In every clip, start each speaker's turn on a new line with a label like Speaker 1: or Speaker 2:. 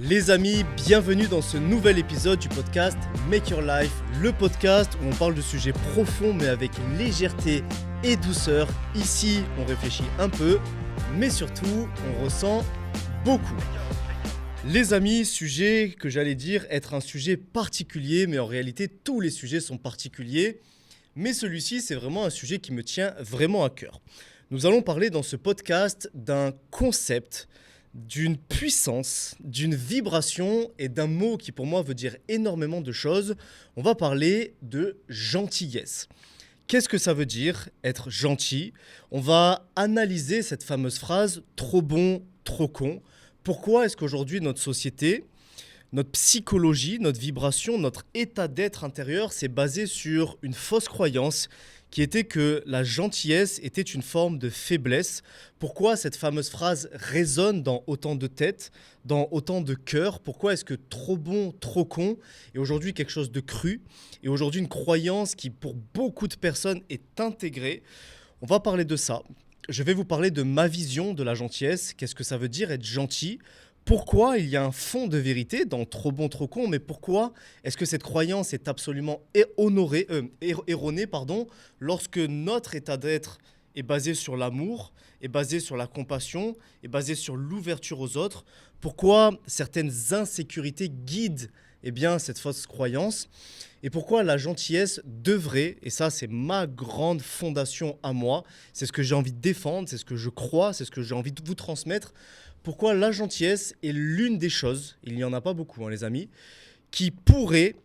Speaker 1: Les amis, bienvenue dans ce nouvel épisode du podcast Make Your Life, le podcast où on parle de sujets profonds mais avec légèreté et douceur. Ici, on réfléchit un peu, mais surtout, on ressent beaucoup. Les amis, sujet que j'allais dire être un sujet particulier, mais en réalité, tous les sujets sont particuliers. Mais celui-ci, c'est vraiment un sujet qui me tient vraiment à cœur. Nous allons parler dans ce podcast d'un concept, d'une puissance, d'une vibration et d'un mot qui pour moi veut dire énormément de choses. On va parler de gentillesse. Qu'est-ce que ça veut dire être gentil ? On va analyser cette fameuse phrase « trop bon, trop con ». Pourquoi est-ce qu'aujourd'hui notre société, notre psychologie, notre vibration, notre état d'être intérieur s'est basé sur une fausse croyance qui était que la gentillesse était une forme de faiblesse. Pourquoi cette fameuse phrase résonne dans autant de têtes, dans autant de cœurs ? Pourquoi est-ce que trop bon, trop con est aujourd'hui quelque chose de cru et aujourd'hui une croyance qui pour beaucoup de personnes est intégrée ? On va parler de ça. Je vais vous parler de ma vision de la gentillesse. Qu'est-ce que ça veut dire être gentil ? Pourquoi il y a un fond de vérité dans trop bon, trop con, mais pourquoi est-ce que cette croyance est absolument erronée lorsque notre état d'être est basé sur l'amour, est basé sur la compassion, est basé sur l'ouverture aux autres ? Pourquoi certaines insécurités guident cette fausse croyance ? Et pourquoi la gentillesse devrait, et ça c'est ma grande fondation à moi, c'est ce que j'ai envie de défendre, c'est ce que je crois, c'est ce que j'ai envie de vous transmettre, pourquoi la gentillesse est l'une des choses, il n'y en a pas beaucoup les amis, qui pourrait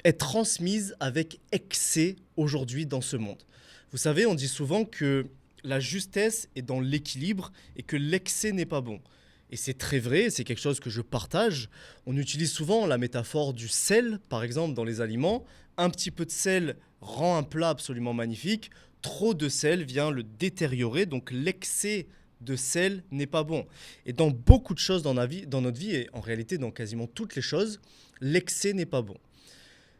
Speaker 1: être transmise avec excès aujourd'hui dans ce monde. Vous savez, on dit souvent que la justesse est dans l'équilibre et que l'excès n'est pas bon. Et c'est très vrai, c'est quelque chose que je partage. On utilise souvent la métaphore du sel, par exemple, dans les aliments. Un petit peu de sel rend un plat absolument magnifique. Trop de sel vient le détériorer, donc l'excès de sel n'est pas bon. Et dans beaucoup de choses dans notre vie, et en réalité dans quasiment toutes les choses, l'excès n'est pas bon.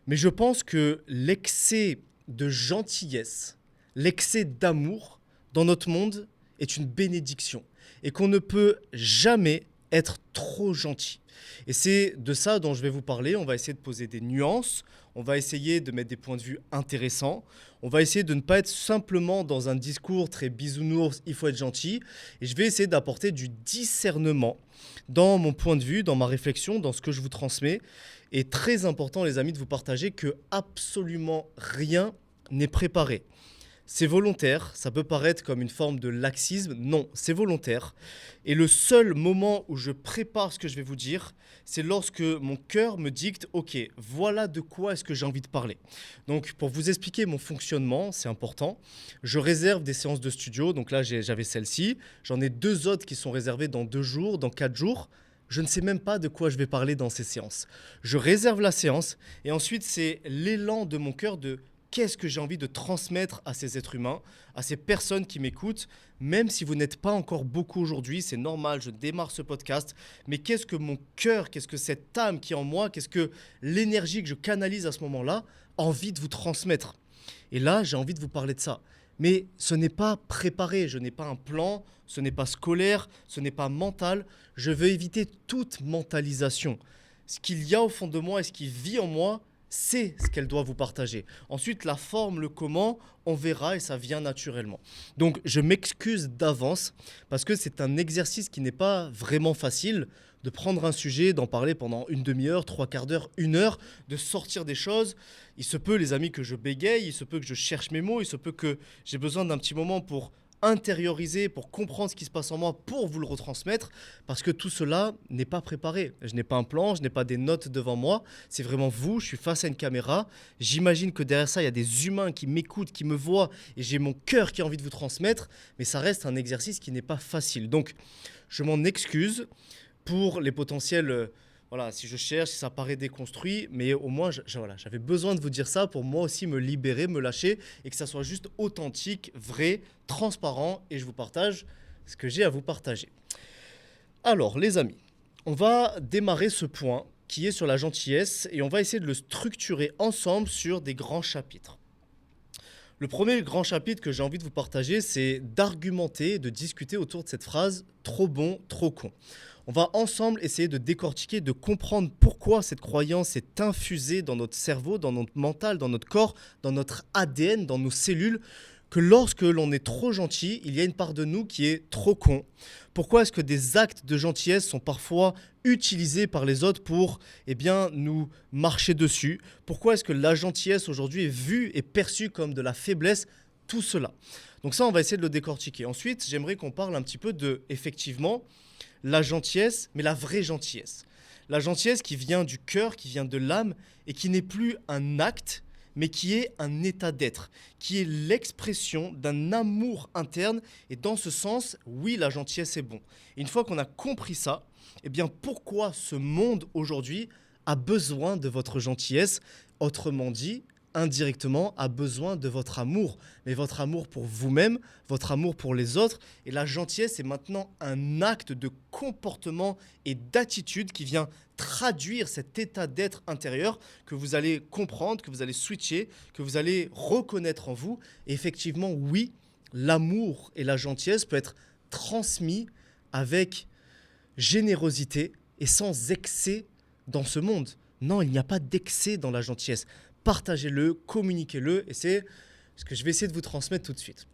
Speaker 1: Mais je pense que l'excès de gentillesse, l'excès d'amour dans notre monde est une bénédiction. Et qu'on ne peut jamais être trop gentil. Et c'est de ça dont je vais vous parler. On va essayer de poser des nuances, on va essayer de mettre des points de vue intéressants, on va essayer de ne pas être simplement dans un discours très bisounours, il faut être gentil, et je vais essayer d'apporter du discernement dans mon point de vue, dans ma réflexion, dans ce que je vous transmets. Et très important les amis de vous partager que absolument rien n'est préparé. C'est volontaire, ça peut paraître comme une forme de laxisme. Non, c'est volontaire. Et le seul moment où je prépare ce que je vais vous dire, c'est lorsque mon cœur me dicte « Ok, voilà de quoi est-ce que j'ai envie de parler ». Donc, pour vous expliquer mon fonctionnement, c'est important, je réserve des séances de studio. Donc là, j'avais celle-ci. J'en ai 2 autres qui sont réservées dans 2 jours, dans 4 jours. Je ne sais même pas de quoi je vais parler dans ces séances. Je réserve la séance et ensuite, c'est l'élan de mon cœur de qu'est-ce que j'ai envie de transmettre à ces êtres humains, à ces personnes qui m'écoutent, même si vous n'êtes pas encore beaucoup aujourd'hui, c'est normal, je démarre ce podcast, mais qu'est-ce que mon cœur, qu'est-ce que cette âme qui est en moi, qu'est-ce que l'énergie que je canalise à ce moment-là, a envie de vous transmettre. Et là, j'ai envie de vous parler de ça. Mais ce n'est pas préparé, je n'ai pas un plan, ce n'est pas scolaire, ce n'est pas mental, je veux éviter toute mentalisation. Ce qu'il y a au fond de moi et ce qui vit en moi, c'est ce qu'elle doit vous partager. Ensuite, la forme, le comment, on verra et ça vient naturellement. Donc, je m'excuse d'avance parce que c'est un exercice qui n'est pas vraiment facile de prendre un sujet, d'en parler pendant une demi-heure, 3/4 d'heure, 1 heure, de sortir des choses. Il se peut, les amis, que je bégaye, il se peut que je cherche mes mots, il se peut que j'ai besoin d'un petit moment pour intérioriser, pour comprendre ce qui se passe en moi, pour vous le retransmettre, parce que tout cela n'est pas préparé. Je n'ai pas un plan, je n'ai pas des notes devant moi, c'est vraiment vous, je suis face à une caméra, j'imagine que derrière ça, il y a des humains qui m'écoutent, qui me voient, et j'ai mon cœur qui a envie de vous transmettre, mais ça reste un exercice qui n'est pas facile. Donc, je m'en excuse pour les potentiels... si je cherche, si ça paraît déconstruit, mais au moins, j'avais besoin de vous dire ça pour moi aussi me libérer, me lâcher et que ça soit juste authentique, vrai, transparent et je vous partage ce que j'ai à vous partager. Alors, les amis, on va démarrer ce point qui est sur la gentillesse et on va essayer de le structurer ensemble sur des grands chapitres. Le premier grand chapitre que j'ai envie de vous partager, c'est d'argumenter, de discuter autour de cette phrase « trop bon, trop con ». On va ensemble essayer de décortiquer, de comprendre pourquoi cette croyance est infusée dans notre cerveau, dans notre mental, dans notre corps, dans notre ADN, dans nos cellules, que lorsque l'on est trop gentil, il y a une part de nous qui est trop con. Pourquoi est-ce que des actes de gentillesse sont parfois utilisés par les autres pour nous marcher dessus? Pourquoi est-ce que la gentillesse aujourd'hui est vue et perçue comme de la faiblesse? Tout cela. Donc ça, on va essayer de le décortiquer. Ensuite, j'aimerais qu'on parle un petit peu de, effectivement, la gentillesse, mais la vraie gentillesse. La gentillesse qui vient du cœur, qui vient de l'âme et qui n'est plus un acte, mais qui est un état d'être, qui est l'expression d'un amour interne. Et dans ce sens, oui, la gentillesse est bon. Et une fois qu'on a compris ça, pourquoi ce monde aujourd'hui a besoin de votre gentillesse? Autrement dit, indirectement, a besoin de votre amour. Mais votre amour pour vous-même, votre amour pour les autres. Et la gentillesse est maintenant un acte de comportement et d'attitude qui vient traduire cet état d'être intérieur que vous allez comprendre, que vous allez switcher, que vous allez reconnaître en vous. Et effectivement, oui, l'amour et la gentillesse peuvent être transmis avec générosité et sans excès dans ce monde. Non, il n'y a pas d'excès dans la gentillesse. Partagez-le, communiquez-le, et c'est ce que je vais essayer de vous transmettre tout de suite.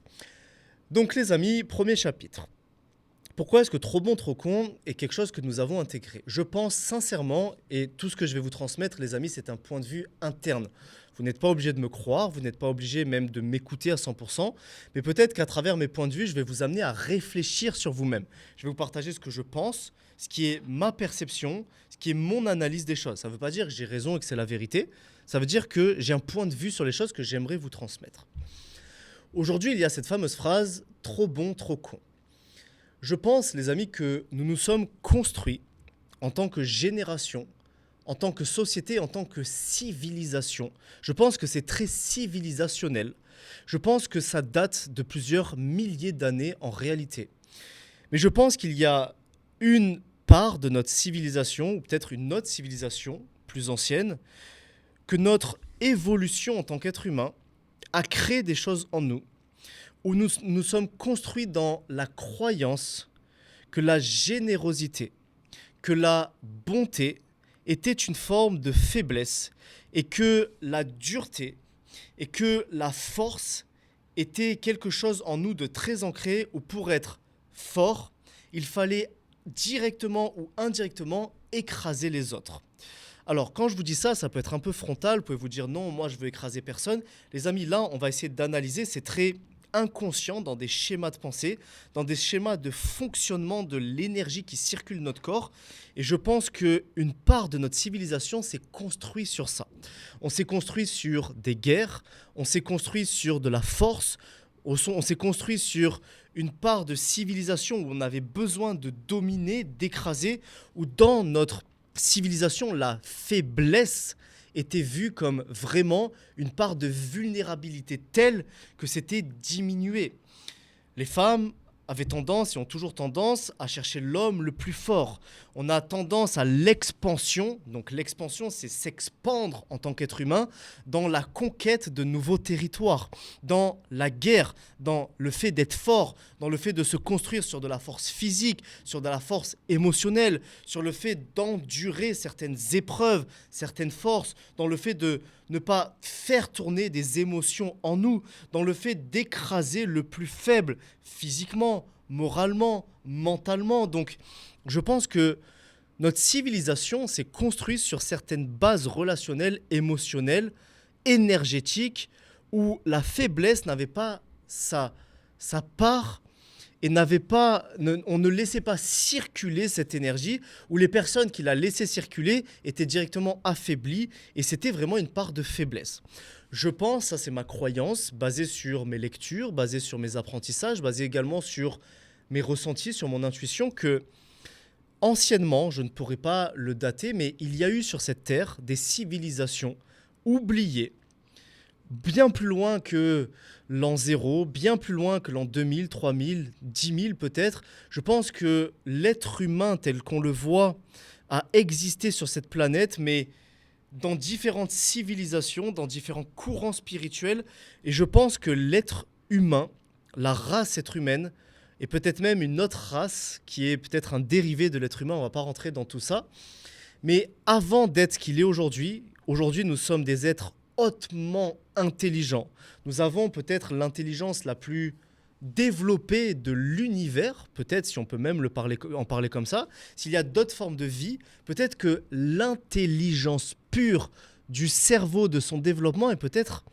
Speaker 1: Donc les amis, premier chapitre. Pourquoi est-ce que trop bon, trop con est quelque chose que nous avons intégré? Je pense sincèrement, et tout ce que je vais vous transmettre, les amis, c'est un point de vue interne. Vous n'êtes pas obligé de me croire, vous n'êtes pas obligé même de m'écouter à 100%, mais peut-être qu'à travers mes points de vue, je vais vous amener à réfléchir sur vous-même. Je vais vous partager ce que je pense, ce qui est ma perception, ce qui est mon analyse des choses. Ça ne veut pas dire que j'ai raison et que c'est la vérité, ça veut dire que j'ai un point de vue sur les choses que j'aimerais vous transmettre. Aujourd'hui, il y a cette fameuse phrase « trop bon, trop con ». Je pense, les amis, que nous nous sommes construits en tant que génération, en tant que société, en tant que civilisation. Je pense que c'est très civilisationnel. Je pense que ça date de plusieurs milliers d'années en réalité. Mais je pense qu'il y a une part de notre civilisation, ou peut-être une autre civilisation plus ancienne, que notre évolution en tant qu'être humain a créé des choses en nous, où nous sommes construits dans la croyance que la générosité, que la bonté était une forme de faiblesse et que la dureté et que la force était quelque chose en nous de très ancré où pour être fort, il fallait directement ou indirectement écraser les autres. Alors, quand je vous dis ça, ça peut être un peu frontal, vous pouvez vous dire non, moi je veux écraser personne. Les amis, là, on va essayer d'analyser, c'est très inconscient dans des schémas de pensée, dans des schémas de fonctionnement de l'énergie qui circule notre corps. Et je pense qu'une part de notre civilisation s'est construite sur ça. On s'est construit sur des guerres, on s'est construit sur de la force, on s'est construit sur une part de civilisation où on avait besoin de dominer, d'écraser, où dans notre civilisation, la faiblesse était vue comme vraiment une part de vulnérabilité telle que c'était diminué. Les femmes avaient tendance et ont toujours tendance à chercher l'homme le plus fort. On a tendance à l'expansion. Donc l'expansion, c'est s'expandre en tant qu'être humain dans la conquête de nouveaux territoires, dans la guerre, dans le fait d'être fort, dans le fait de se construire sur de la force physique, sur de la force émotionnelle, sur le fait d'endurer certaines épreuves, certaines forces, dans le fait de ne pas faire tourner des émotions en nous, dans le fait d'écraser le plus faible physiquement, moralement, mentalement. Donc, je pense que notre civilisation s'est construite sur certaines bases relationnelles, émotionnelles, énergétiques, où la faiblesse n'avait pas sa part et on ne laissait pas circuler cette énergie, où les personnes qui la laissaient circuler étaient directement affaiblies, et c'était vraiment une part de faiblesse. Je pense, ça c'est ma croyance, basée sur mes lectures, basée sur mes apprentissages, basée également sur mes ressentis, sur mon intuition, que anciennement, je ne pourrais pas le dater, mais il y a eu sur cette terre des civilisations oubliées, bien plus loin que l'an 0, bien plus loin que l'an 2000, 3000, 10 000 peut-être. Je pense que l'être humain tel qu'on le voit a existé sur cette planète, mais dans différentes civilisations, dans différents courants spirituels. Et je pense que l'être humain, la race être humaine, et peut-être même une autre race qui est peut-être un dérivé de l'être humain, on ne va pas rentrer dans tout ça. Mais avant d'être ce qu'il est aujourd'hui, aujourd'hui nous sommes des êtres hautement intelligents. Nous avons peut-être l'intelligence la plus développée de l'univers, peut-être si on peut même en parler comme ça. S'il y a d'autres formes de vie, peut-être que l'intelligence pure du cerveau, de son développement, est peut-être...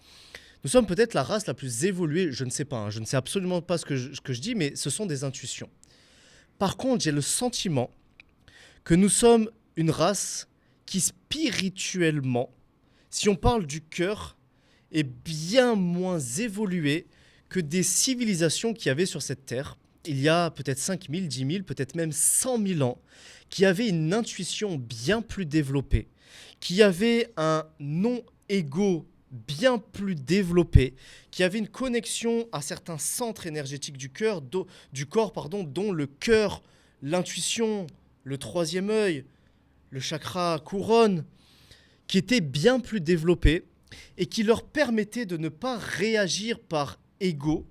Speaker 1: Nous sommes peut-être la race la plus évoluée, je ne sais pas, je ne sais absolument pas ce que je dis, mais ce sont des intuitions. Par contre, j'ai le sentiment que nous sommes une race qui spirituellement, si on parle du cœur, est bien moins évoluée que des civilisations qu'il y avait sur cette terre, il y a peut-être 5 000, 10 000, peut-être même 100 000 ans, qui avaient une intuition bien plus développée, qui avaient un non-ego bien plus développé, qui avait une connexion à certains centres énergétiques du corps, dont le cœur, l'intuition, le troisième œil, le chakra couronne, qui étaient bien plus développés et qui leur permettaient de ne pas réagir par ego,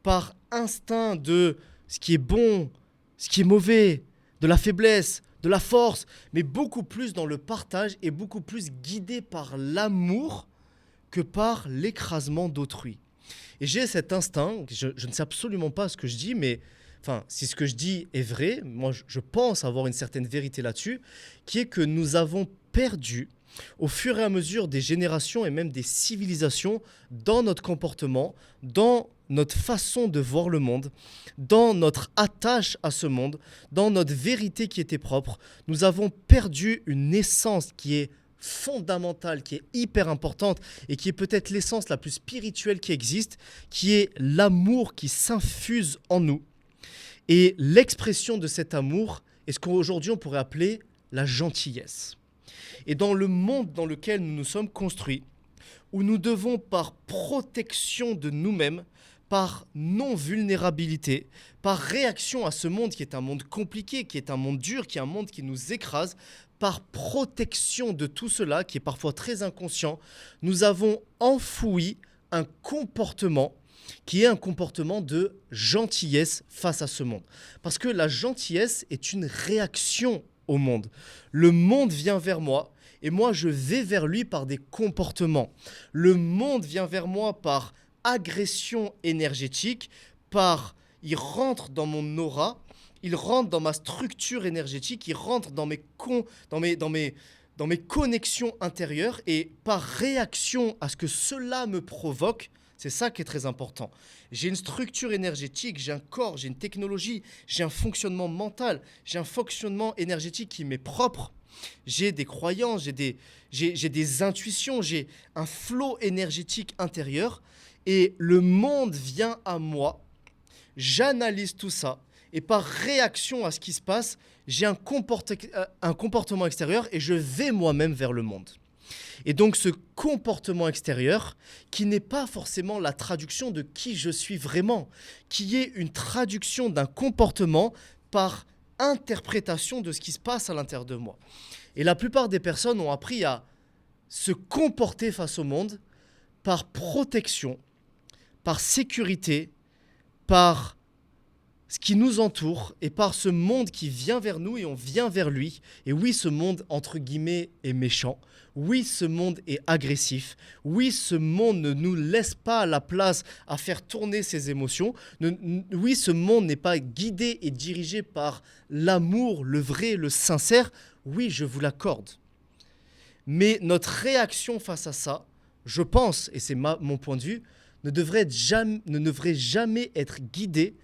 Speaker 1: par instinct de ce qui est bon, ce qui est mauvais, de la faiblesse, de la force, mais beaucoup plus dans le partage et beaucoup plus guidés par l'amour que par l'écrasement d'autrui. Et j'ai cet instinct, je ne sais absolument pas ce que je dis, mais enfin, si ce que je dis est vrai, moi je pense avoir une certaine vérité là-dessus, qui est que nous avons perdu, au fur et à mesure des générations et même des civilisations, dans notre comportement, dans notre façon de voir le monde, dans notre attache à ce monde, dans notre vérité qui était propre, nous avons perdu une essence qui est fondamentale, qui est hyper importante et qui est peut-être l'essence la plus spirituelle qui existe, qui est l'amour qui s'infuse en nous. Et l'expression de cet amour est ce qu'aujourd'hui on pourrait appeler la gentillesse. Et dans le monde dans lequel nous nous sommes construits, où nous devons par protection de nous-mêmes, par non-vulnérabilité, par réaction à ce monde qui est un monde compliqué, qui est un monde dur, qui est un monde qui nous écrase, par protection de tout cela, qui est parfois très inconscient, nous avons enfoui un comportement qui est un comportement de gentillesse face à ce monde. Parce que la gentillesse est une réaction au monde. Le monde vient vers moi et moi je vais vers lui par des comportements. Le monde vient vers moi par agression énergétique, il rentre dans mon aura, il rentre dans ma structure énergétique, il rentre dans mes connexions intérieures et par réaction à ce que cela me provoque, c'est ça qui est très important. J'ai une structure énergétique, j'ai un corps, j'ai une technologie, j'ai un fonctionnement mental, j'ai un fonctionnement énergétique qui m'est propre. J'ai des croyances, j'ai des intuitions, j'ai un flot énergétique intérieur et le monde vient à moi, j'analyse tout ça et par réaction à ce qui se passe, j'ai un comportement extérieur et je vais moi-même vers le monde. Et donc ce comportement extérieur, qui n'est pas forcément la traduction de qui je suis vraiment, qui est une traduction d'un comportement par interprétation de ce qui se passe à l'intérieur de moi. Et la plupart des personnes ont appris à se comporter face au monde par protection, par sécurité, par ce qui nous entoure et par ce monde qui vient vers nous et on vient vers lui. Et oui, ce monde, entre guillemets, est méchant. Oui, ce monde est agressif. Oui, ce monde ne nous laisse pas la place à faire tourner ses émotions. Oui, ce monde n'est pas guidé et dirigé par l'amour, le vrai, le sincère. Oui, je vous l'accorde. Mais notre réaction face à ça, je pense, et c'est mon point de vue, ne devrait jamais être guidée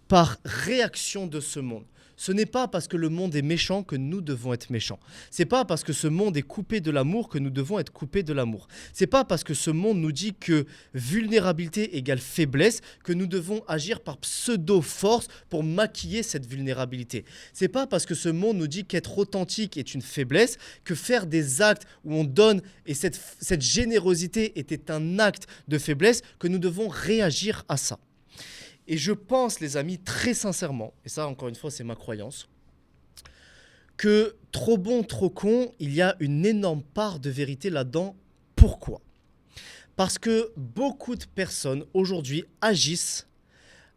Speaker 1: par réaction de ce monde. Ce n'est pas parce que le monde est méchant que nous devons être méchants. C'est pas parce que ce monde est coupé de l'amour que nous devons être coupés de l'amour. C'est pas parce que ce monde nous dit que vulnérabilité égale faiblesse que nous devons agir par pseudo-force pour maquiller cette vulnérabilité. C'est pas parce que ce monde nous dit qu'être authentique est une faiblesse que faire des actes où on donne et cette générosité était un acte de faiblesse que nous devons réagir à ça. Et je pense, les amis, très sincèrement, et ça, encore une fois, c'est ma croyance, que trop bon, trop con, il y a une énorme part de vérité là-dedans. Pourquoi ? Parce que beaucoup de personnes aujourd'hui agissent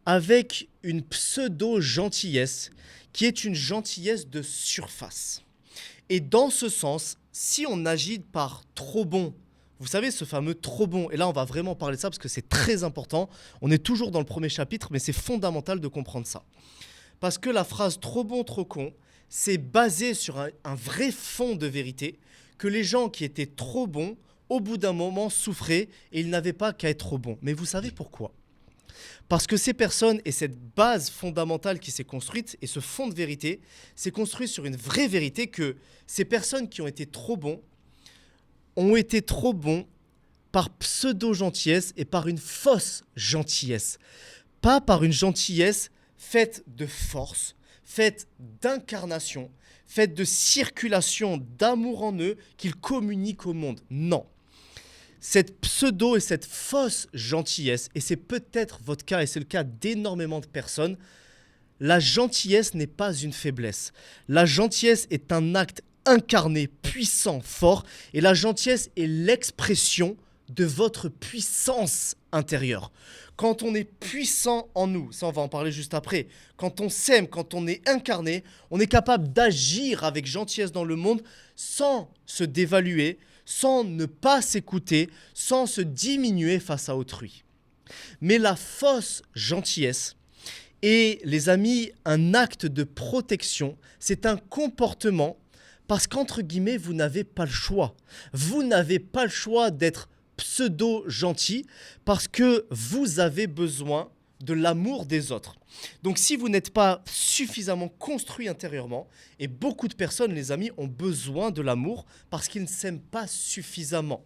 Speaker 1: avec une pseudo-gentillesse qui est une gentillesse de surface. Et dans ce sens, si on agit par trop bon, vous savez ce fameux trop bon, et là on va vraiment parler de ça parce que c'est très important, on est toujours dans le premier chapitre, mais c'est fondamental de comprendre ça. Parce que la phrase trop bon, trop con, c'est basé sur un vrai fond de vérité, que les gens qui étaient trop bons, au bout d'un moment, souffraient et ils n'avaient pas qu'à être trop bons. Mais vous savez pourquoi ? Parce que ces personnes et cette base fondamentale qui s'est construite et ce fond de vérité s'est construit sur une vraie vérité que ces personnes qui ont été trop bons ont été trop bons par pseudo-gentillesse et par une fausse gentillesse. Pas par une gentillesse faite de force, faite d'incarnation, faite de circulation d'amour en eux qu'ils communiquent au monde. Non. Cette pseudo et cette fausse gentillesse, et c'est peut-être votre cas et c'est le cas d'énormément de personnes, la gentillesse n'est pas une faiblesse. La gentillesse est un acte incarné, puissant, fort, et la gentillesse est l'expression de votre puissance intérieure. Quand on est puissant en nous, ça on va en parler juste après, quand on s'aime, quand on est incarné, on est capable d'agir avec gentillesse dans le monde sans se dévaluer, sans ne pas s'écouter, sans se diminuer face à autrui. Mais la fausse gentillesse est, les amis, un acte de protection, c'est un comportement parce qu'entre guillemets, vous n'avez pas le choix. Vous n'avez pas le choix d'être pseudo-gentil parce que vous avez besoin de l'amour des autres. Donc si vous n'êtes pas suffisamment construit intérieurement, et beaucoup de personnes, les amis, ont besoin de l'amour parce qu'ils ne s'aiment pas suffisamment.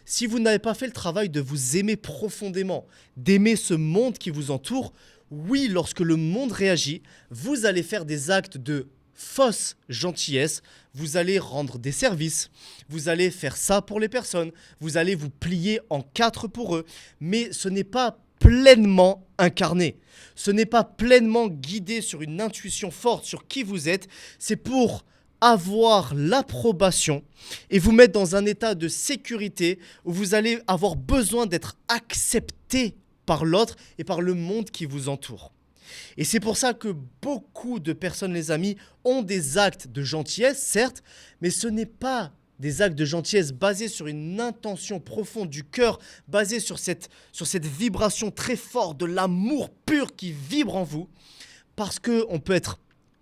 Speaker 1: Si vous n'avez pas fait le travail de vous aimer profondément, d'aimer ce monde qui vous entoure, oui, lorsque le monde réagit, vous allez faire des actes de fausse gentillesse, vous allez rendre des services, vous allez faire ça pour les personnes, vous allez vous plier en quatre pour eux, mais ce n'est pas pleinement incarné. Ce n'est pas pleinement guidé sur une intuition forte sur qui vous êtes, c'est pour avoir l'approbation et vous mettre dans un état de sécurité où vous allez avoir besoin d'être accepté par l'autre et par le monde qui vous entoure. Et c'est pour ça que beaucoup de personnes, les amis, ont des actes de gentillesse, certes, mais ce n'est pas des actes de gentillesse basés sur une intention profonde du cœur, basés sur cette vibration très forte de l'amour pur qui vibre en vous, parce qu'on peut être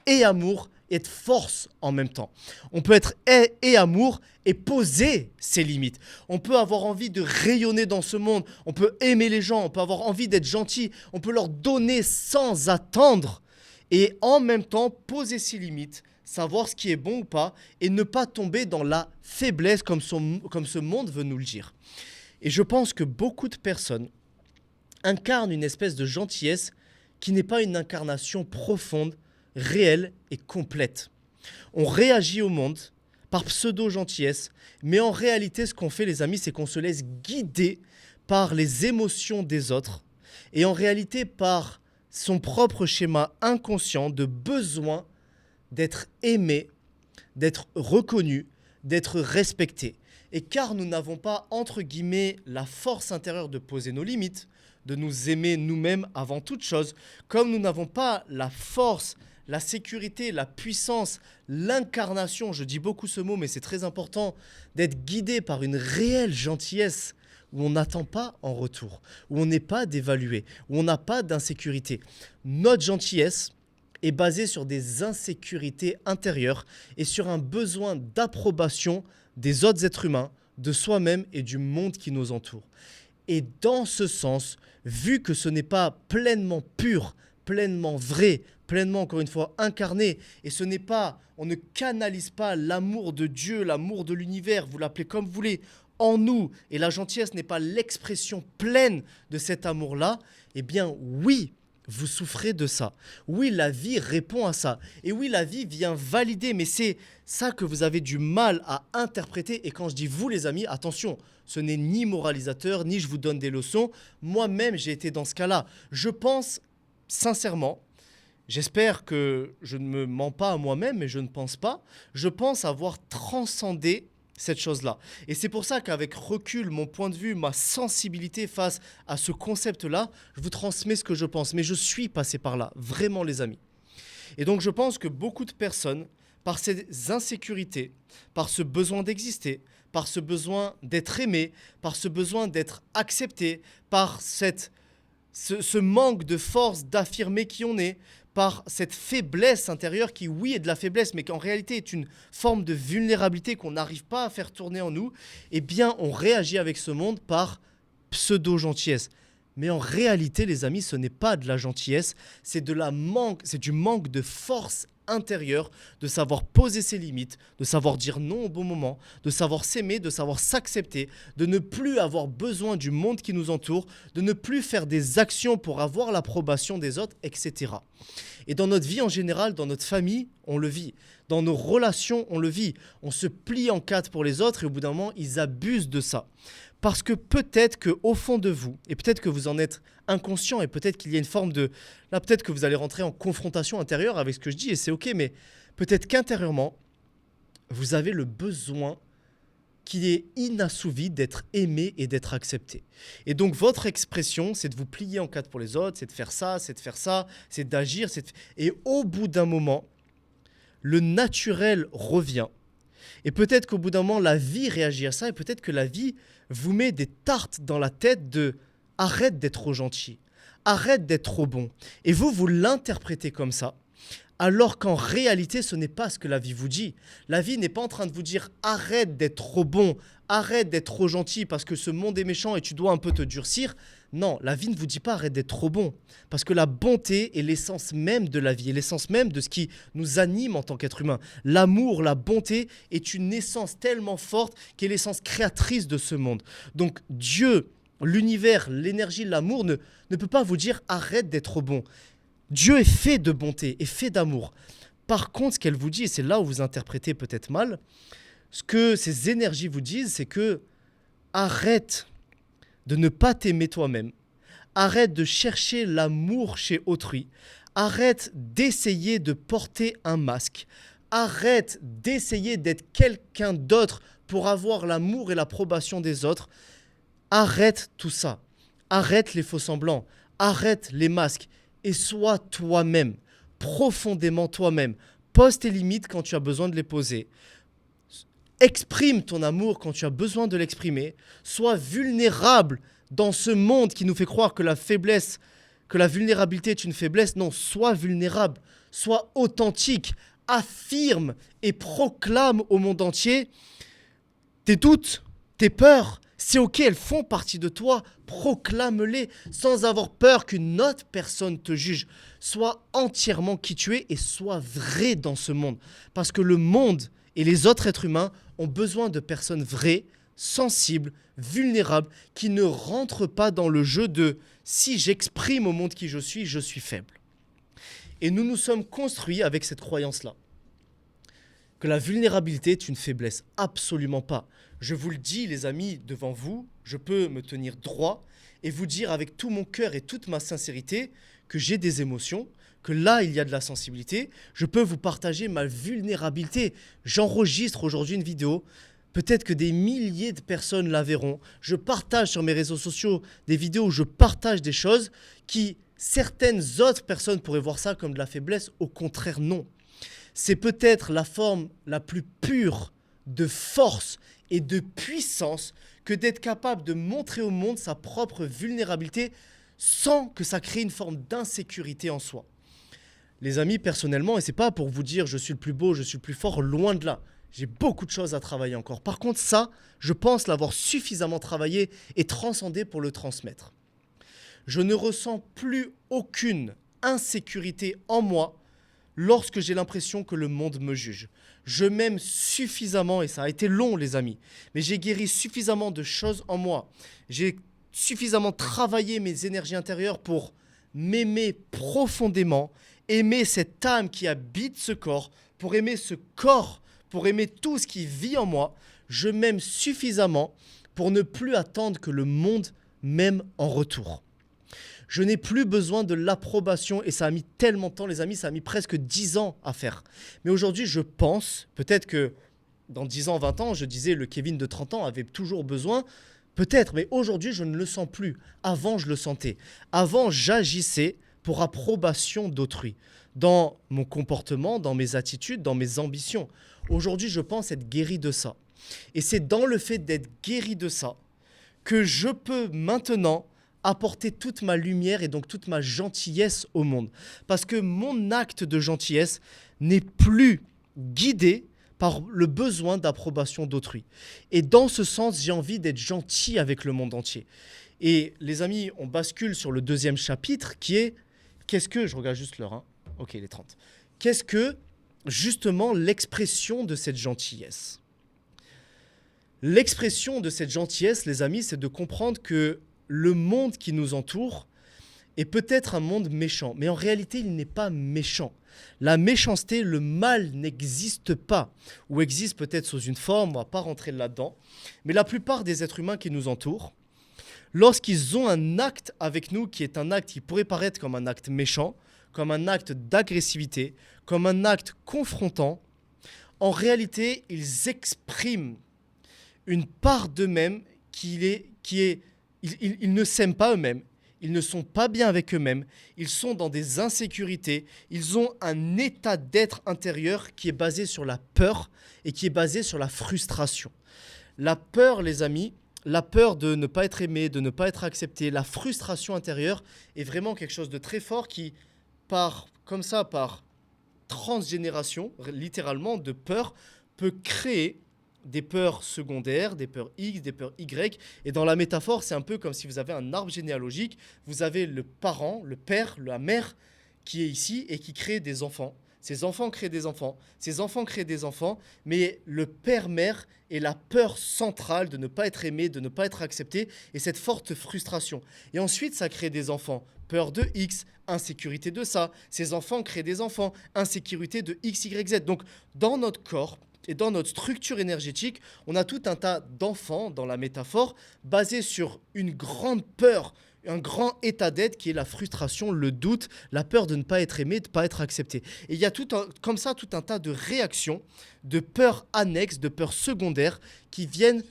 Speaker 1: et amour et être force en même temps. On peut être et amour et poser ses limites. On peut avoir envie de rayonner dans ce monde, on peut aimer les gens, on peut avoir envie d'être gentil, on peut leur donner sans attendre et en même temps poser ses limites, savoir ce qui est bon ou pas et ne pas tomber dans la faiblesse comme ce monde veut nous le dire. Et je pense que beaucoup de personnes incarnent une espèce de gentillesse qui n'est pas une incarnation profonde, réelle et complète. On réagit au monde par pseudo-gentillesse, mais en réalité, ce qu'on fait, les amis, c'est qu'on se laisse guider par les émotions des autres et en réalité par son propre schéma inconscient de besoin d'être aimé, d'être reconnu, d'être respecté. Et car nous n'avons pas, entre guillemets, la force intérieure de poser nos limites, de nous aimer nous-mêmes avant toute chose, comme nous n'avons pas la force, la sécurité, la puissance, l'incarnation, je dis beaucoup ce mot, mais c'est très important, d'être guidé par une réelle gentillesse où on n'attend pas en retour, où on n'est pas dévalué, où on n'a pas d'insécurité. Notre gentillesse est basée sur des insécurités intérieures et sur un besoin d'approbation des autres êtres humains, de soi-même et du monde qui nous entoure. Et dans ce sens, vu que ce n'est pas pleinement pur, pleinement vrai, pleinement, encore une fois, incarné, et ce n'est pas, on ne canalise pas l'amour de Dieu, l'amour de l'univers, vous l'appelez comme vous voulez, en nous, et la gentillesse n'est pas l'expression pleine de cet amour-là, eh bien oui, vous souffrez de ça. Oui, la vie répond à ça. Et oui, la vie vient valider, mais c'est ça que vous avez du mal à interpréter. Et quand je dis vous, les amis, attention, ce n'est ni moralisateur, ni je vous donne des leçons. Moi-même, j'ai été dans ce cas-là. Je pense sincèrement j'espère que je ne me mens pas à moi-même, mais je ne pense pas. Je pense avoir transcendé cette chose-là. Et c'est pour ça qu'avec recul, mon point de vue, ma sensibilité face à ce concept-là, je vous transmets ce que je pense. Mais je suis passé par là, vraiment les amis. Et donc je pense que beaucoup de personnes, par ces insécurités, par ce besoin d'exister, par ce besoin d'être aimé, par ce besoin d'être accepté, par ce manque de force d'affirmer qui on est, par cette faiblesse intérieure qui, oui, est de la faiblesse, mais qui en réalité est une forme de vulnérabilité qu'on n'arrive pas à faire tourner en nous, eh bien, on réagit avec ce monde par pseudo-gentillesse. Mais en réalité, les amis, ce n'est pas de la gentillesse, c'est du manque de force intérieure, de savoir poser ses limites, de savoir dire non au bon moment, de savoir s'aimer, de savoir s'accepter, de ne plus avoir besoin du monde qui nous entoure, de ne plus faire des actions pour avoir l'approbation des autres, etc. Et dans notre vie en général, dans notre famille, on le vit. Dans nos relations, on le vit. On se plie en quatre pour les autres et au bout d'un moment, ils abusent de ça. Parce que peut-être qu'au fond de vous, et peut-être que vous en êtes inconscient, et peut-être qu'il y a une forme de... Là, peut-être que vous allez rentrer en confrontation intérieure avec ce que je dis, et c'est ok, mais peut-être qu'intérieurement, vous avez le besoin qui est inassouvi d'être aimé et d'être accepté. Et donc, votre expression, c'est de vous plier en quatre pour les autres, c'est de faire ça, c'est d'agir, et au bout d'un moment, le naturel revient. Et peut-être qu'au bout d'un moment, la vie réagit à ça et peut-être que la vie vous met des tartes dans la tête de « arrête d'être trop gentil, arrête d'être trop bon ». Et vous l'interprétez comme ça, alors qu'en réalité, ce n'est pas ce que la vie vous dit. La vie n'est pas en train de vous dire « arrête d'être trop bon, arrête d'être trop gentil parce que ce monde est méchant et tu dois un peu te durcir ». Non, la vie ne vous dit pas arrête d'être trop bon. Parce que la bonté est l'essence même de la vie, est l'essence même de ce qui nous anime en tant qu'être humain. L'amour, la bonté est une essence tellement forte qui est l'essence créatrice de ce monde. Donc Dieu, l'univers, l'énergie, l'amour ne peut pas vous dire arrête d'être trop bon. Dieu est fait de bonté, est fait d'amour. Par contre, ce qu'elle vous dit, et c'est là où vous interprétez peut-être mal, ce que ces énergies vous disent, c'est que arrête de ne pas t'aimer toi-même. Arrête de chercher l'amour chez autrui. Arrête d'essayer de porter un masque. Arrête d'essayer d'être quelqu'un d'autre pour avoir l'amour et l'approbation des autres. Arrête tout ça. Arrête les faux semblants. Arrête les masques. Et sois toi-même, profondément toi-même. Pose tes limites quand tu as besoin de les poser. Exprime ton amour quand tu as besoin de l'exprimer. Sois vulnérable dans ce monde qui nous fait croire que la faiblesse, que la vulnérabilité est une faiblesse. Non, sois vulnérable, sois authentique, affirme et proclame au monde entier tes doutes, tes peurs. C'est ok, elles font partie de toi. Proclame-les sans avoir peur qu'une autre personne te juge. Sois entièrement qui tu es et sois vrai dans ce monde. Parce que le monde et les autres êtres humains ont besoin de personnes vraies, sensibles, vulnérables, qui ne rentrent pas dans le jeu de « si j'exprime au monde qui je suis faible ». Et nous nous sommes construits avec cette croyance-là. Que la vulnérabilité est une faiblesse. Absolument pas. Je vous le dis, les amis, devant vous, je peux me tenir droit et vous dire avec tout mon cœur et toute ma sincérité que j'ai des émotions, que là, il y a de la sensibilité. Je peux vous partager ma vulnérabilité. J'enregistre aujourd'hui une vidéo. Peut-être que des milliers de personnes la verront. Je partage sur mes réseaux sociaux des vidéos où je partage des choses qui, certaines autres personnes pourraient voir ça comme de la faiblesse. Au contraire, non. C'est peut-être la forme la plus pure de force et de puissance que d'être capable de montrer au monde sa propre vulnérabilité sans que ça crée une forme d'insécurité en soi. Les amis, personnellement, et c'est pas pour vous dire je suis le plus beau, je suis le plus fort, loin de là. J'ai beaucoup de choses à travailler encore. Par contre, ça, je pense l'avoir suffisamment travaillé et transcendé pour le transmettre. Je ne ressens plus aucune insécurité en moi lorsque j'ai l'impression que le monde me juge. Je m'aime suffisamment, et ça a été long les amis, mais j'ai guéri suffisamment de choses en moi. J'ai suffisamment travaillé mes énergies intérieures pour m'aimer profondément, aimer cette âme qui habite ce corps, pour aimer ce corps, pour aimer tout ce qui vit en moi. Je m'aime suffisamment pour ne plus attendre que le monde m'aime en retour. Je n'ai plus besoin de l'approbation et ça a mis tellement de temps, les amis, ça a mis presque 10 ans à faire. Mais aujourd'hui, je pense, peut-être que dans 10 ans, 20 ans, je disais le Kevin de 30 ans avait toujours besoin, peut-être, mais aujourd'hui, je ne le sens plus. Avant, je le sentais. Avant, j'agissais pour approbation d'autrui, dans mon comportement, dans mes attitudes, dans mes ambitions. Aujourd'hui, je pense être guéri de ça. Et c'est dans le fait d'être guéri de ça que je peux maintenant apporter toute ma lumière et donc toute ma gentillesse au monde. Parce que mon acte de gentillesse n'est plus guidé par le besoin d'approbation d'autrui. Et dans ce sens, j'ai envie d'être gentil avec le monde entier. Et les amis, on bascule sur le deuxième chapitre qui est, qu'est-ce que, je regarde juste l'heure, hein. Ok, les 30. Qu'est-ce que, justement, l'expression de cette gentillesse ? L'expression de cette gentillesse, les amis, c'est de comprendre que le monde qui nous entoure est peut-être un monde méchant, mais en réalité, il n'est pas méchant. La méchanceté, le mal n'existe pas, ou existe peut-être sous une forme, on ne va pas rentrer là-dedans, mais la plupart des êtres humains qui nous entourent, lorsqu'ils ont un acte avec nous qui est un acte qui pourrait paraître comme un acte méchant, comme un acte d'agressivité, comme un acte confrontant, en réalité, ils expriment une part d'eux-mêmes ils ne s'aiment pas eux-mêmes, ils ne sont pas bien avec eux-mêmes, ils sont dans des insécurités, ils ont un état d'être intérieur qui est basé sur la peur et qui est basé sur la frustration. La peur, les amis, la peur de ne pas être aimé, de ne pas être accepté, la frustration intérieure est vraiment quelque chose de très fort qui, par transgénération, littéralement, de peur, peut créer des peurs secondaires, des peurs X, des peurs Y. Et dans la métaphore, c'est un peu comme si vous avez un arbre généalogique. Vous avez le parent, le père, la mère qui est ici et qui crée des enfants. Ces enfants créent des enfants. Ces enfants créent des enfants. Mais le père-mère est la peur centrale de ne pas être aimé, de ne pas être accepté et cette forte frustration. Et ensuite, ça crée des enfants. Peur de X, insécurité de ça. Ces enfants créent des enfants. Insécurité de X, Y, Z. Donc, dans notre corps, et dans notre structure énergétique, on a tout un tas d'enfants, dans la métaphore, basés sur une grande peur, un grand état d'être qui est la frustration, le doute, la peur de ne pas être aimé, de ne pas être accepté. Et il y a comme ça tout un tas de réactions, de peurs annexes, de peurs secondaires qui viennent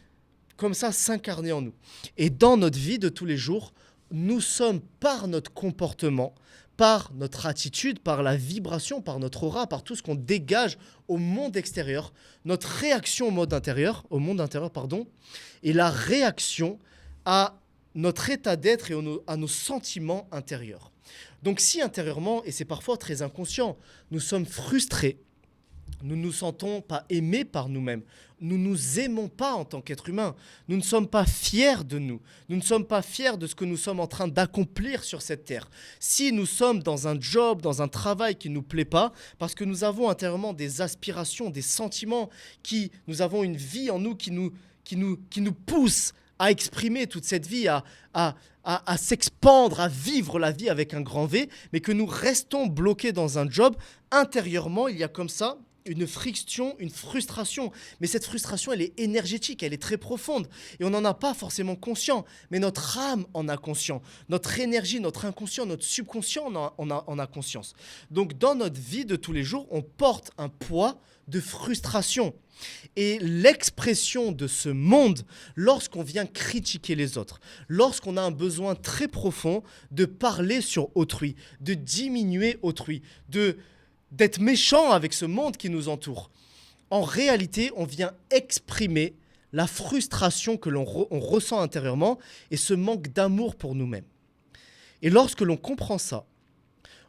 Speaker 1: comme ça s'incarner en nous. Et dans notre vie de tous les jours, nous sommes par notre comportement, par notre attitude, par la vibration, par notre aura, par tout ce qu'on dégage au monde extérieur, notre réaction au monde intérieur, et la réaction à notre état d'être et à nos sentiments intérieurs. Donc si intérieurement, et c'est parfois très inconscient, nous sommes frustrés, nous ne nous sentons pas aimés par nous-mêmes, nous ne nous aimons pas en tant qu'être humain, nous ne sommes pas fiers de nous, nous ne sommes pas fiers de ce que nous sommes en train d'accomplir sur cette terre. Si nous sommes dans un job, dans un travail qui ne nous plaît pas, parce que nous avons intérieurement des aspirations, des sentiments, nous avons une vie en nous qui nous pousse à exprimer toute cette vie, à s'expandre, à vivre la vie avec un grand V, mais que nous restons bloqués dans un job, intérieurement, il y a comme ça une friction, une frustration. Mais cette frustration, elle est énergétique, elle est très profonde. Et on n'en a pas forcément conscient, mais notre âme en a conscience. Notre énergie, notre inconscient, notre subconscient en a conscience. Donc dans notre vie de tous les jours, on porte un poids de frustration. Et l'expression de ce monde, lorsqu'on vient critiquer les autres, lorsqu'on a un besoin très profond de parler sur autrui, de diminuer autrui, d'être méchant avec ce monde qui nous entoure, en réalité, on vient exprimer la frustration que l'on ressent intérieurement et ce manque d'amour pour nous-mêmes. Et lorsque l'on comprend ça,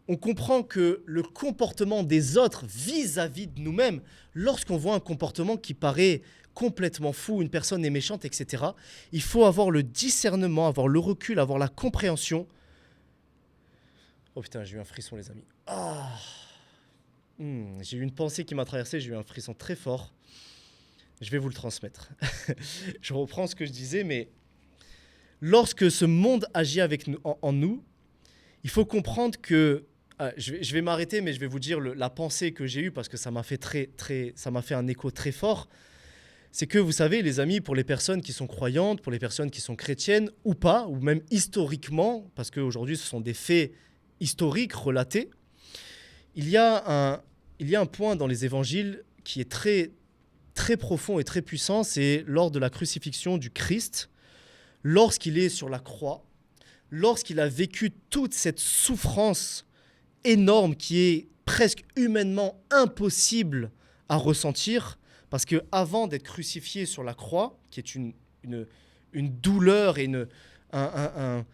Speaker 1: on comprend que le comportement des autres vis-à-vis de nous-mêmes, lorsqu'on voit un comportement qui paraît complètement fou, une personne est méchante, etc., il faut avoir le discernement, avoir le recul, avoir la compréhension. Oh putain, j'ai eu un frisson, les amis. J'ai eu une pensée qui m'a traversé, j'ai eu un frisson très fort. Je vais vous le transmettre. Je reprends ce que je disais, mais lorsque ce monde agit avec nous, en nous, il faut comprendre que je vais m'arrêter, mais je vais vous dire la pensée que j'ai eue parce que ça m'a fait un écho très fort. c'est que vous savez, les amis, pour les personnes qui sont croyantes, pour les personnes qui sont chrétiennes ou pas, ou même historiquement, parce qu'aujourd'hui ce sont des faits historiques relatés, il y a un point dans les évangiles qui est très, très profond et très puissant, c'est lors de la crucifixion du Christ, lorsqu'il est sur la croix, lorsqu'il a vécu toute cette souffrance énorme qui est presque humainement impossible à ressentir, parce qu'avant d'être crucifié sur la croix, qui est une douleur et un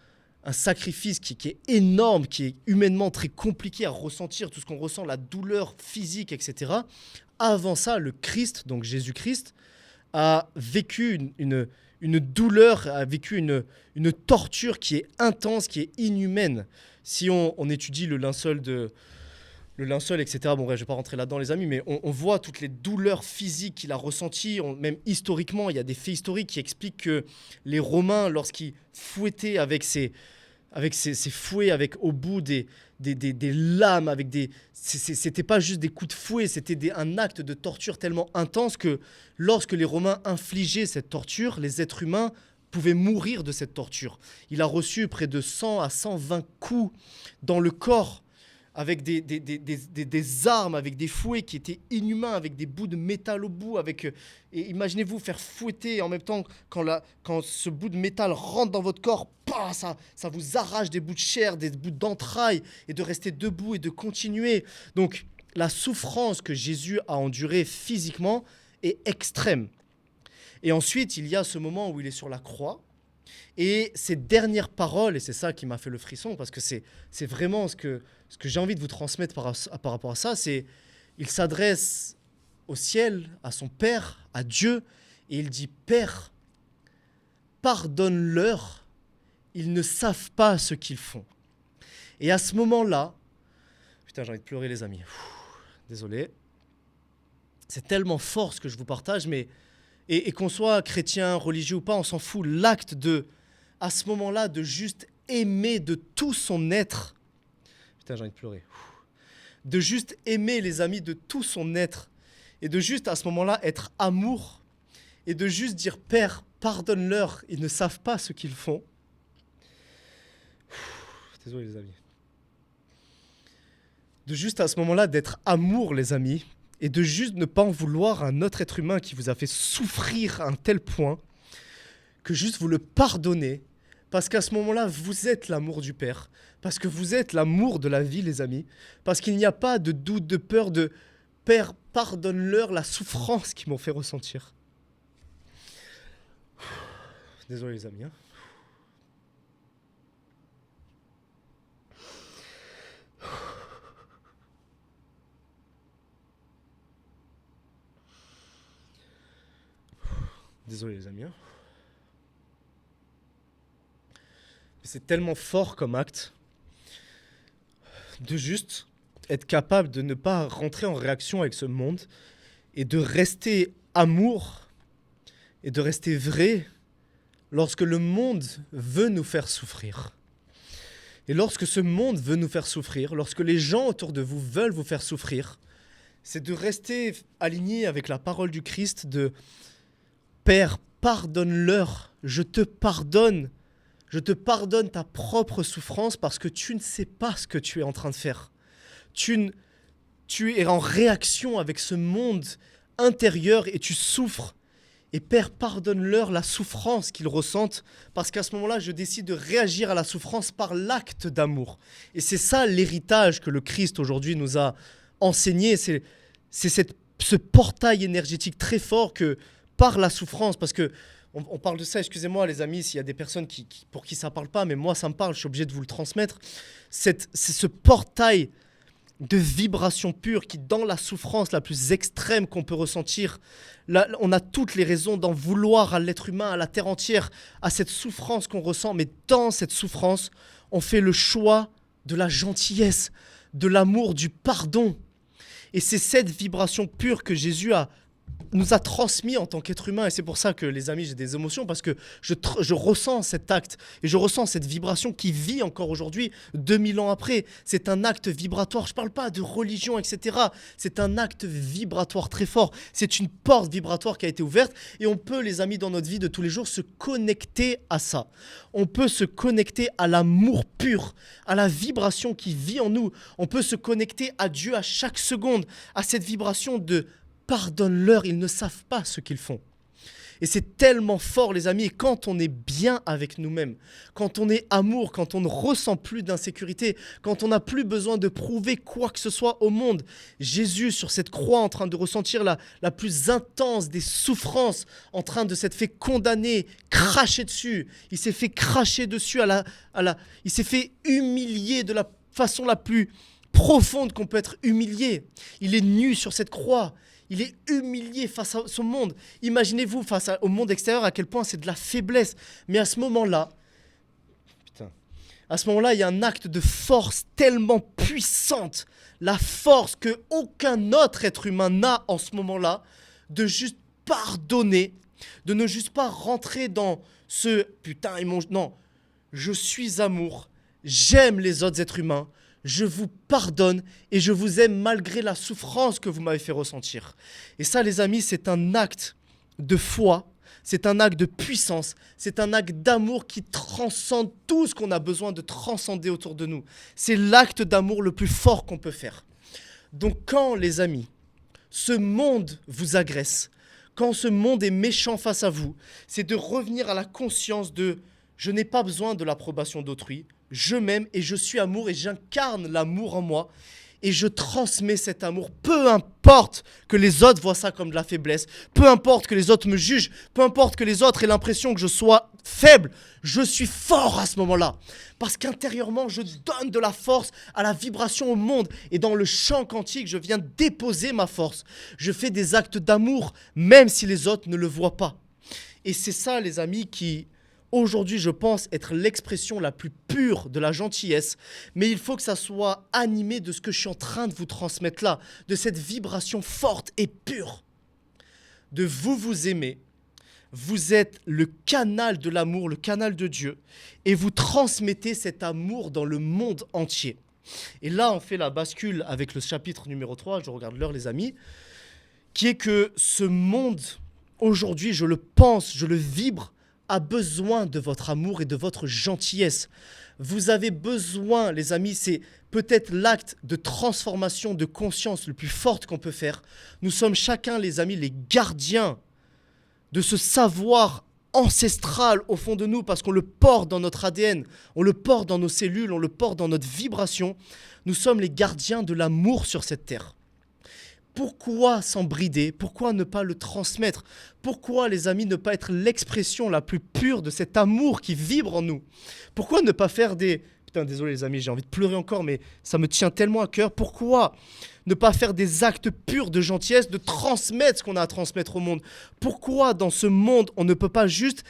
Speaker 1: sacrifice qui est énorme, qui est humainement très compliqué à ressentir, tout ce qu'on ressent, la douleur physique, etc. Avant ça, le Christ, donc Jésus-Christ, a vécu une douleur, a vécu une torture qui est intense, qui est inhumaine. Si on étudie le linceul, etc., bon, bref, je ne vais pas rentrer là-dedans, les amis, mais on voit toutes les douleurs physiques qu'il a ressenties. Même historiquement, il y a des faits historiques qui expliquent que les Romains, lorsqu'ils fouettaient avec ces fouets, au bout des lames, c'était pas juste des coups de fouet, c'était un acte de torture tellement intense que lorsque les Romains infligeaient cette torture, les êtres humains pouvaient mourir de cette torture. Il a reçu près de 100 à 120 coups dans le corps, avec des armes, avec des fouets qui étaient inhumains, avec des bouts de métal au bout. Et imaginez-vous faire fouetter en même temps, quand ce bout de métal rentre dans votre corps, ça vous arrache des bouts de chair, des bouts d'entrailles, et de rester debout et de continuer. Donc la souffrance que Jésus a endurée physiquement est extrême. Et ensuite, il y a ce moment où il est sur la croix, et ces dernières paroles, et c'est ça qui m'a fait le frisson, parce que c'est vraiment ce que j'ai envie de vous transmettre par rapport à ça, c'est il s'adresse au ciel, à son Père, à Dieu, et il dit « Père, pardonne-leur, ils ne savent pas ce qu'ils font. » Et à ce moment-là, putain, j'ai envie de pleurer, les amis. Désolé. C'est tellement fort ce que je vous partage, mais et qu'on soit chrétien, religieux ou pas, on s'en fout. L'acte à ce moment-là, de juste aimer de tout son être. Putain, j'ai envie de pleurer. De juste aimer, les amis, de tout son être. Et de juste, à ce moment-là, être amour. Et de juste dire, Père, pardonne-leur, ils ne savent pas ce qu'ils font. Désolé, les amis. De juste, à ce moment-là, d'être amour, les amis. Et de juste ne pas en vouloir à un autre être humain qui vous a fait souffrir à un tel point que juste vous le pardonnez, parce qu'à ce moment-là, vous êtes l'amour du Père, parce que vous êtes l'amour de la vie, les amis, parce qu'il n'y a pas de doute, de peur, de « Père, pardonne-leur la souffrance qu'ils m'ont fait ressentir. » Désolé, les amis. Désolé, les amis. C'est tellement fort comme acte de juste être capable de ne pas rentrer en réaction avec ce monde et de rester amour et de rester vrai lorsque le monde veut nous faire souffrir. Et lorsque ce monde veut nous faire souffrir, lorsque les gens autour de vous veulent vous faire souffrir, c'est de rester aligné avec la parole du Christ de « Père, pardonne-leur, je te pardonne ta propre souffrance parce que tu ne sais pas ce que tu es en train de faire. Tu es en réaction avec ce monde intérieur et tu souffres. Et Père, pardonne-leur la souffrance qu'ils ressentent parce qu'à ce moment-là, je décide de réagir à la souffrance par l'acte d'amour. » Et c'est ça l'héritage que le Christ aujourd'hui nous a enseigné. C'est ce portail énergétique très fort que par la souffrance, parce que on parle de ça, excusez-moi les amis, s'il y a des personnes pour qui ça ne parle pas, mais moi ça me parle, je suis obligé de vous le transmettre. C'est ce portail de vibration pure qui, dans la souffrance la plus extrême qu'on peut ressentir, là, on a toutes les raisons d'en vouloir à l'être humain, à la terre entière, à cette souffrance qu'on ressent, mais dans cette souffrance, on fait le choix de la gentillesse, de l'amour, du pardon. Et c'est cette vibration pure que Jésus a nous a transmis en tant qu'être humain. Et c'est pour ça que, les amis, j'ai des émotions, parce que je ressens cet acte et je ressens cette vibration qui vit encore aujourd'hui, 2000 ans après. C'est un acte vibratoire. Je ne parle pas de religion, etc. C'est un acte vibratoire très fort. C'est une porte vibratoire qui a été ouverte et on peut, les amis, dans notre vie de tous les jours, se connecter à ça. On peut se connecter à l'amour pur, à la vibration qui vit en nous. On peut se connecter à Dieu à chaque seconde, à cette vibration de pardonne-leur, ils ne savent pas ce qu'ils font. Et c'est tellement fort, les amis, et quand on est bien avec nous-mêmes, quand on est amour, quand on ne ressent plus d'insécurité, quand on n'a plus besoin de prouver quoi que ce soit au monde, Jésus sur cette croix en train de ressentir la plus intense des souffrances, en train de s'être fait condamner, cracher dessus, il s'est fait cracher dessus, il s'est fait humilier de la façon la plus profonde qu'on peut être humilié. Il est nu sur cette croix. Il est humilié face à son monde. Imaginez-vous face au monde extérieur à quel point c'est de la faiblesse. Mais à ce moment-là, il y a un acte de force tellement puissante. La force que aucun autre être humain n'a en ce moment-là, de juste pardonner, de ne juste pas rentrer dans ce putain, non, je suis amour, j'aime les autres êtres humains. Je vous pardonne et je vous aime malgré la souffrance que vous m'avez fait ressentir. Et ça, les amis, c'est un acte de foi, c'est un acte de puissance, c'est un acte d'amour qui transcende tout ce qu'on a besoin de transcender autour de nous. C'est l'acte d'amour le plus fort qu'on peut faire. Donc quand, les amis, ce monde vous agresse, quand ce monde est méchant face à vous, c'est de revenir à la conscience de « je n'ai pas besoin de l'approbation d'autrui ». Je m'aime et je suis amour et j'incarne l'amour en moi et je transmets cet amour. Peu importe que les autres voient ça comme de la faiblesse, peu importe que les autres me jugent, peu importe que les autres aient l'impression que je sois faible, je suis fort à ce moment-là. Parce qu'intérieurement, je donne de la force à la vibration au monde et dans le champ quantique, je viens déposer ma force. Je fais des actes d'amour même si les autres ne le voient pas. Et c'est ça, les amis, qui... Aujourd'hui, je pense être l'expression la plus pure de la gentillesse, mais il faut que ça soit animé de ce que je suis en train de vous transmettre là, de cette vibration forte et pure. De vous aimer, vous êtes le canal de l'amour, le canal de Dieu, et vous transmettez cet amour dans le monde entier. Et là, on fait la bascule avec le chapitre numéro 3, je regarde l'heure les amis, qui est que ce monde, aujourd'hui, je le pense, je le vibre, a besoin de votre amour et de votre gentillesse. Vous avez besoin, les amis, c'est peut-être l'acte de transformation de conscience le plus fort qu'on peut faire. Nous sommes chacun, les amis, les gardiens de ce savoir ancestral au fond de nous parce qu'on le porte dans notre ADN, on le porte dans nos cellules, on le porte dans notre vibration. Nous sommes les gardiens de l'amour sur cette terre. Pourquoi s'en brider? Pourquoi ne pas le transmettre? Pourquoi, les amis, ne pas être l'expression la plus pure de cet amour qui vibre en nous? Pourquoi ne pas faire des... Putain, désolé les amis, j'ai envie de pleurer encore, mais ça me tient tellement à cœur. Pourquoi ne pas faire des actes purs de gentillesse, de transmettre ce qu'on a à transmettre au monde? Pourquoi, dans ce monde, on ne peut pas juste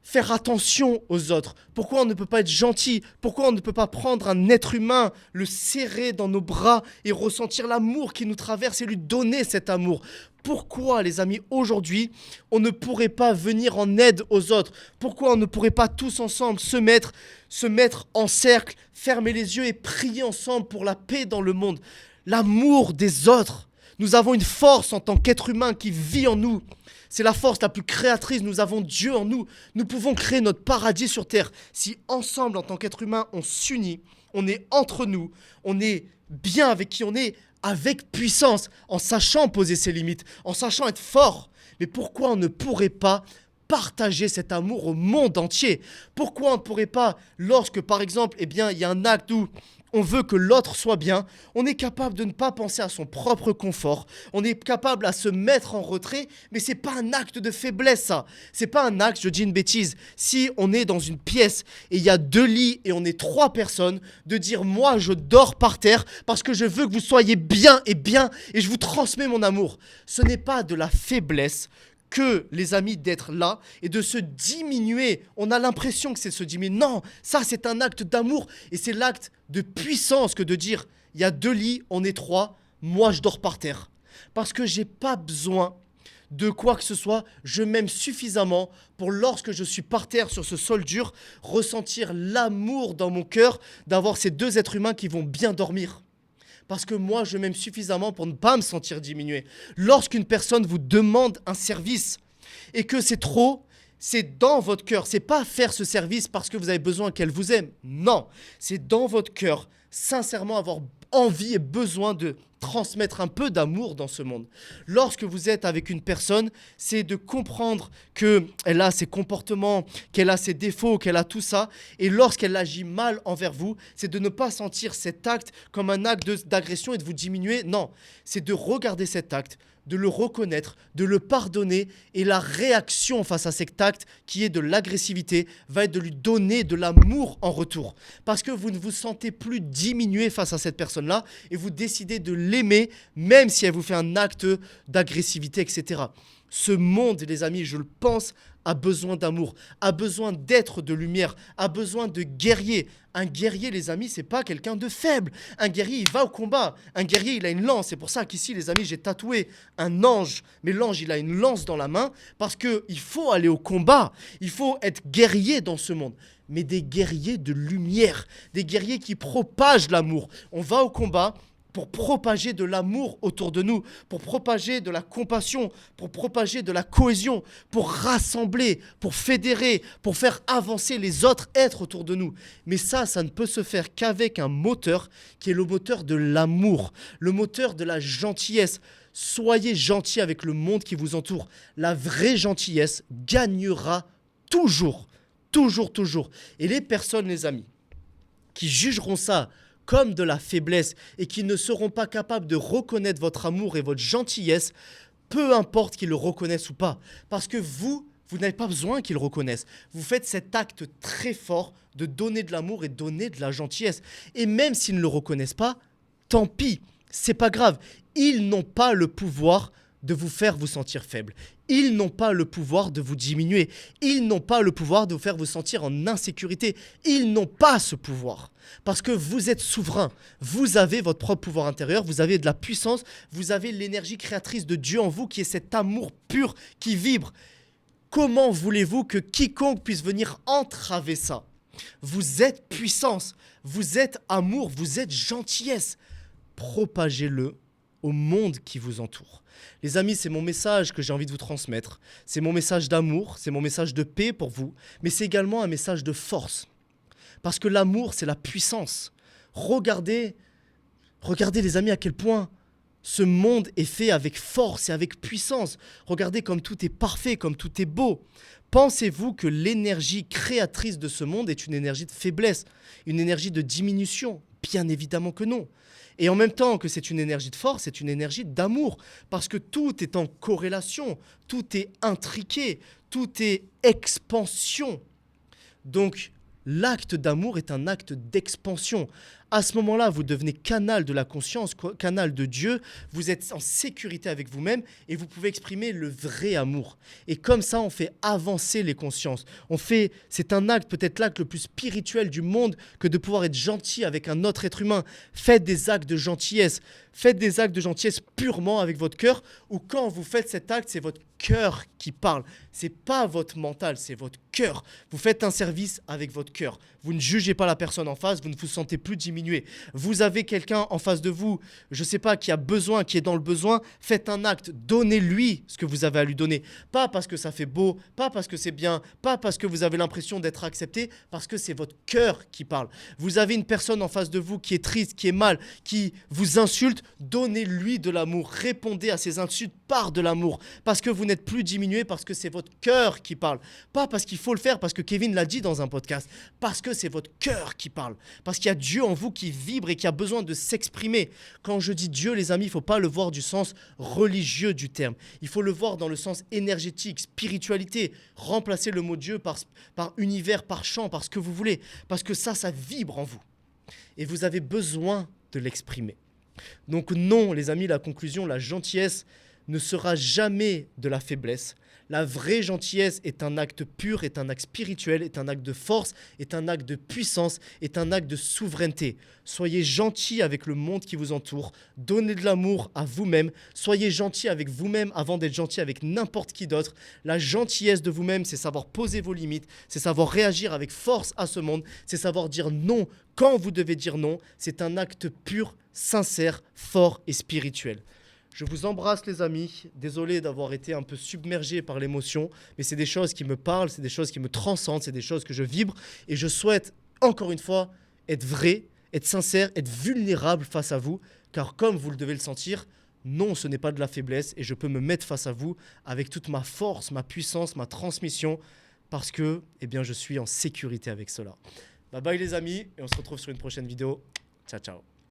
Speaker 1: faire attention aux autres? Pourquoi on ne peut pas être gentil? Pourquoi on ne peut pas prendre un être humain, le serrer dans nos bras et ressentir l'amour qui nous traverse et lui donner cet amour? Pourquoi, les amis, aujourd'hui, on ne pourrait pas venir en aide aux autres? Pourquoi on ne pourrait pas tous ensemble se mettre en cercle, fermer les yeux et prier ensemble pour la paix dans le monde? L'amour des autres. Nous avons une force en tant qu'être humain qui vit en nous. C'est la force la plus créatrice. Nous avons Dieu en nous. Nous pouvons créer notre paradis sur terre. Si ensemble, en tant qu'être humain, on s'unit, on est entre nous, on est bien avec qui on est, avec puissance, en sachant poser ses limites, en sachant être fort. Mais pourquoi on ne pourrait pas partager cet amour au monde entier? Pourquoi on ne pourrait pas, lorsque par exemple, il y a un acte où on veut que l'autre soit bien, on est capable de ne pas penser à son propre confort, on est capable à se mettre en retrait, mais c'est pas un acte de faiblesse ça, c'est pas un acte, je dis une bêtise, si on est dans une pièce et il y a 2 lits et on est 3 personnes, de dire moi je dors par terre parce que je veux que vous soyez bien et je vous transmets mon amour. Ce n'est pas de la faiblesse que, les amis, d'être là et de se diminuer. On a l'impression que c'est se diminuer. Non, ça c'est un acte d'amour et c'est l'acte de puissance que de dire il y a 2 lits, on est 3, moi je dors par terre. Parce que j'ai pas besoin de quoi que ce soit. Je m'aime suffisamment pour, lorsque je suis par terre sur ce sol dur, ressentir l'amour dans mon cœur d'avoir ces deux êtres humains qui vont bien dormir. Parce que moi, je m'aime suffisamment pour ne pas me sentir diminué. Lorsqu'une personne vous demande un service et que c'est trop, c'est dans votre cœur. C'est pas faire ce service parce que vous avez besoin qu'elle vous aime. Non, c'est dans votre cœur, sincèrement avoir envie et besoin de transmettre un peu d'amour dans ce monde. Lorsque vous êtes avec une personne, c'est de comprendre qu'elle a ses comportements, qu'elle a ses défauts, qu'elle a tout ça. Et lorsqu'elle agit mal envers vous, c'est de ne pas sentir cet acte comme un acte d'agression et de vous diminuer. Non, c'est de regarder cet acte, de le reconnaître, de le pardonner, et la réaction face à cet acte, qui est de l'agressivité, va être de lui donner de l'amour en retour. Parce que vous ne vous sentez plus diminué face à cette personne-là, et vous décidez de l'aimer, même si elle vous fait un acte d'agressivité, etc. Ce monde, les amis, je le pense, a besoin d'amour, a besoin d'être de lumière, a besoin de guerriers. Un guerrier, les amis, c'est pas quelqu'un de faible. Un guerrier, il va au combat. Un guerrier, il a une lance. C'est pour ça qu'ici, les amis, j'ai tatoué un ange. Mais l'ange, il a une lance dans la main parce qu'il faut aller au combat. Il faut être guerrier dans ce monde. Mais des guerriers de lumière, des guerriers qui propagent l'amour. On va au combat pour propager de l'amour autour de nous, pour propager de la compassion, pour propager de la cohésion, pour rassembler, pour fédérer, pour faire avancer les autres êtres autour de nous. Mais ça ne peut se faire qu'avec un moteur qui est le moteur de l'amour, le moteur de la gentillesse. Soyez gentils avec le monde qui vous entoure. La vraie gentillesse gagnera toujours, toujours, toujours. Et les personnes, les amis, qui jugeront ça comme de la faiblesse et qui ne seront pas capables de reconnaître votre amour et votre gentillesse, peu importe qu'ils le reconnaissent ou pas. Parce que vous n'avez pas besoin qu'ils le reconnaissent. Vous faites cet acte très fort de donner de l'amour et de donner de la gentillesse. Et même s'ils ne le reconnaissent pas, tant pis, c'est pas grave. Ils n'ont pas le pouvoir de vous faire vous sentir faible. Ils n'ont pas le pouvoir de vous diminuer. Ils n'ont pas le pouvoir de vous faire vous sentir en insécurité. Ils n'ont pas ce pouvoir. Parce que vous êtes souverain. Vous avez votre propre pouvoir intérieur. Vous avez de la puissance. Vous avez l'énergie créatrice de Dieu en vous qui est cet amour pur qui vibre. Comment voulez-vous que quiconque puisse venir entraver ça? Vous êtes puissance. Vous êtes amour. Vous êtes gentillesse. Propagez-le au monde qui vous entoure. Les amis, c'est mon message que j'ai envie de vous transmettre. C'est mon message d'amour, c'est mon message de paix pour vous, mais c'est également un message de force. Parce que l'amour, c'est la puissance. Regardez les amis à quel point ce monde est fait avec force et avec puissance. Regardez comme tout est parfait, comme tout est beau. Pensez-vous que l'énergie créatrice de ce monde est une énergie de faiblesse, une énergie de diminution? Bien évidemment que non. Et en même temps que c'est une énergie de force, c'est une énergie d'amour. Parce que tout est en corrélation, tout est intriqué, tout est expansion. Donc, l'acte d'amour est un acte d'expansion. À ce moment-là, vous devenez canal de la conscience, canal de Dieu. Vous êtes en sécurité avec vous-même et vous pouvez exprimer le vrai amour. Et comme ça, on fait avancer les consciences. C'est un acte, peut-être l'acte le plus spirituel du monde que de pouvoir être gentil avec un autre être humain. Faites des actes de gentillesse. Faites des actes de gentillesse purement avec votre cœur, ou quand vous faites cet acte, c'est votre cœur qui parle. C'est pas votre mental, c'est votre cœur. Vous faites un service avec votre cœur. Vous ne jugez pas la personne en face, vous ne vous sentez plus diminué. Vous avez quelqu'un en face de vous, je ne sais pas, qui a besoin, qui est dans le besoin, faites un acte, donnez-lui ce que vous avez à lui donner. Pas parce que ça fait beau, pas parce que c'est bien, pas parce que vous avez l'impression d'être accepté, parce que c'est votre cœur qui parle. Vous avez une personne en face de vous qui est triste, qui est mal, qui vous insulte, donnez-lui de l'amour, répondez à ses insultes par de l'amour, parce que vous n'êtes plus diminué, parce que c'est votre cœur qui parle. Pas parce qu'il faut le faire, parce que Kevin l'a dit dans un podcast, parce que c'est votre cœur qui parle, parce qu'il y a Dieu en vous qui vibre et qui a besoin de s'exprimer. Quand je dis Dieu, les amis, il ne faut pas le voir du sens religieux du terme. Il faut le voir dans le sens énergétique, spiritualité. Remplacez le mot Dieu par univers, par chant, par ce que vous voulez, parce que ça vibre en vous. Et vous avez besoin de l'exprimer. Donc non, les amis, la conclusion, la gentillesse ne sera jamais de la faiblesse. La vraie gentillesse est un acte pur, est un acte spirituel, est un acte de force, est un acte de puissance, est un acte de souveraineté. Soyez gentils avec le monde qui vous entoure. Donnez de l'amour à vous-même. Soyez gentils avec vous-même avant d'être gentils avec n'importe qui d'autre. La gentillesse de vous-même, c'est savoir poser vos limites, c'est savoir réagir avec force à ce monde, c'est savoir dire non quand vous devez dire non. C'est un acte pur, sincère, fort et spirituel. Je vous embrasse les amis, désolé d'avoir été un peu submergé par l'émotion, mais c'est des choses qui me parlent, c'est des choses qui me transcendent, c'est des choses que je vibre et je souhaite encore une fois être vrai, être sincère, être vulnérable face à vous, car comme vous le devez le sentir, non, ce n'est pas de la faiblesse et je peux me mettre face à vous avec toute ma force, ma puissance, ma transmission, parce que je suis en sécurité avec cela. Bye bye les amis et on se retrouve sur une prochaine vidéo. Ciao ciao.